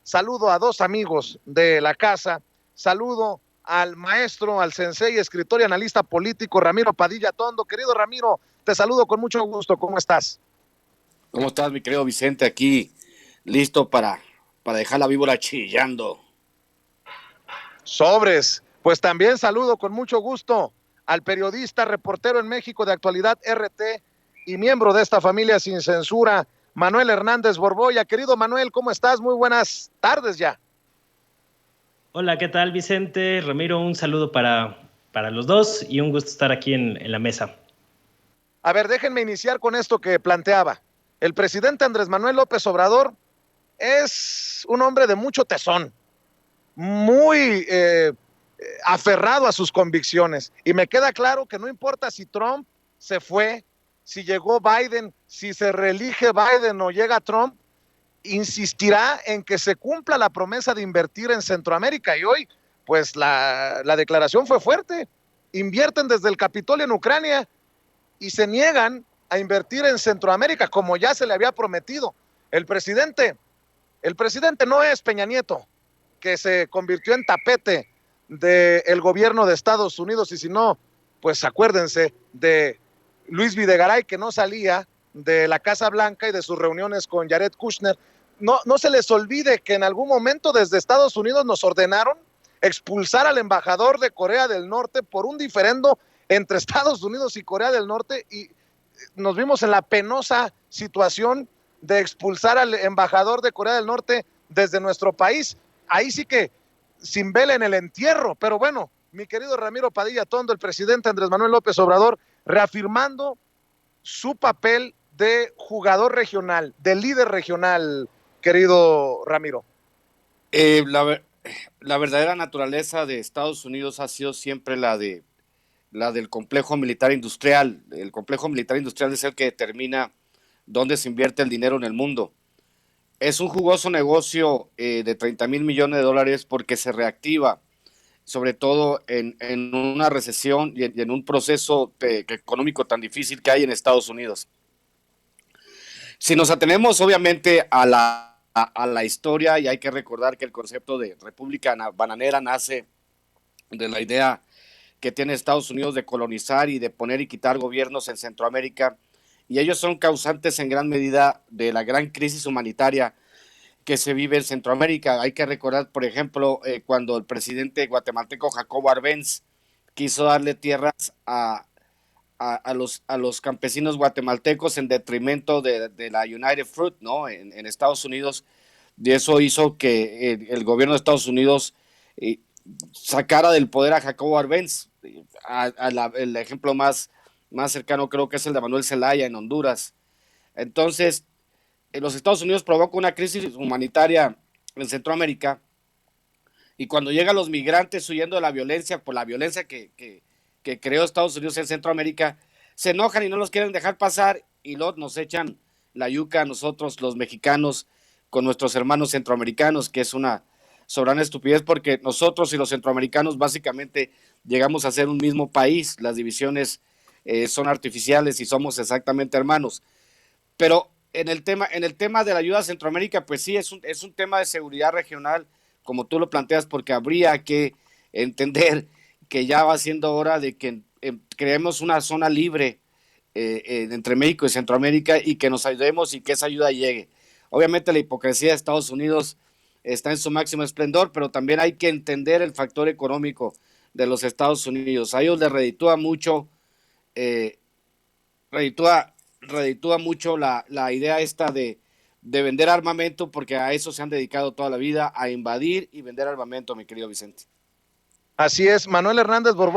saludo a dos amigos de la casa, saludo al maestro, al sensei, escritor y analista político Ramiro Padilla Tondo. Querido Ramiro, te saludo con mucho gusto, ¿cómo estás? ¿Cómo estás, mi querido Vicente? Aquí, listo para dejar la víbora chillando. Sobres, pues también saludo con mucho gusto al periodista, reportero en México de Actualidad RT y miembro de esta familia sin censura, Manuel Hernández Borboya. Querido Manuel, ¿cómo estás? Muy buenas tardes ya. Hola, ¿qué tal, Vicente? Ramiro, un saludo para los dos y un gusto estar aquí en la mesa. A ver, déjenme iniciar con esto que planteaba. El presidente Andrés Manuel López Obrador es un hombre de mucho tesón, muy aferrado a sus convicciones. Y me queda claro que no importa si Trump se fue, si llegó Biden, si se reelige Biden o llega Trump, insistirá en que se cumpla la promesa de invertir en Centroamérica. Y hoy, pues la declaración fue fuerte. Invierten desde el Capitolio en Ucrania y se niegan a invertir en Centroamérica como ya se le había prometido. El presidente, el presidente no es Peña Nieto, que se convirtió en tapete del gobierno de Estados Unidos, y si no, pues acuérdense de Luis Videgaray, que no salía de la Casa Blanca y de sus reuniones con Jared Kushner. No se les olvide que en algún momento desde Estados Unidos nos ordenaron expulsar al embajador de Corea del Norte por un diferendo entre Estados Unidos y Corea del Norte, y nos vimos en la penosa situación de expulsar al embajador de Corea del Norte desde nuestro país. Ahí sí que sin vela en el entierro, pero bueno, mi querido Ramiro Padilla Tondo, el presidente Andrés Manuel López Obrador, reafirmando su papel de jugador regional, de líder regional, querido Ramiro. Eh, la, la verdadera naturaleza de Estados Unidos ha sido siempre la del complejo militar industrial. El complejo militar industrial es el que determina dónde se invierte el dinero en el mundo. Es un jugoso negocio de 30,000 millones de dólares porque se reactiva, sobre todo en una recesión y en un proceso económico tan difícil que hay en Estados Unidos. Si nos atenemos obviamente a la historia, y hay que recordar que el concepto de república bananera nace de la idea que tiene Estados Unidos de colonizar y de poner y quitar gobiernos en Centroamérica, y ellos son causantes en gran medida de la gran crisis humanitaria que se vive en Centroamérica. Hay que recordar, por ejemplo, cuando el presidente guatemalteco Jacobo Arbenz quiso darle tierras a los campesinos guatemaltecos en detrimento de la United Fruit, ¿no? En Estados Unidos, y eso hizo que el gobierno de Estados Unidos eh, sacara del poder a Jacobo Arbenz. El ejemplo más cercano creo que es el de Manuel Zelaya en Honduras. Entonces, los Estados Unidos provoca una crisis humanitaria en Centroamérica, y cuando llegan los migrantes huyendo de la violencia, por la violencia que creó Estados Unidos en Centroamérica, se enojan y no los quieren dejar pasar, y luego nos echan la yuca a nosotros, los mexicanos, con nuestros hermanos centroamericanos, que es una soberana estupidez, porque nosotros y los centroamericanos básicamente llegamos a ser un mismo país. Las divisiones son artificiales y somos exactamente hermanos. Pero en el tema de la ayuda a Centroamérica, pues sí, es un tema de seguridad regional, como tú lo planteas, porque habría que entender que ya va siendo hora de que creemos una zona libre entre México y Centroamérica, y que nos ayudemos y que esa ayuda llegue. Obviamente la hipocresía de Estados Unidos está en su máximo esplendor, pero también hay que entender el factor económico de los Estados Unidos. A ellos les reditúa mucho, eh, reditúa mucho la idea esta de vender armamento, porque a eso se han dedicado toda la vida, a invadir y vender armamento, mi querido Vicente. Así es, Manuel Hernández Borbón.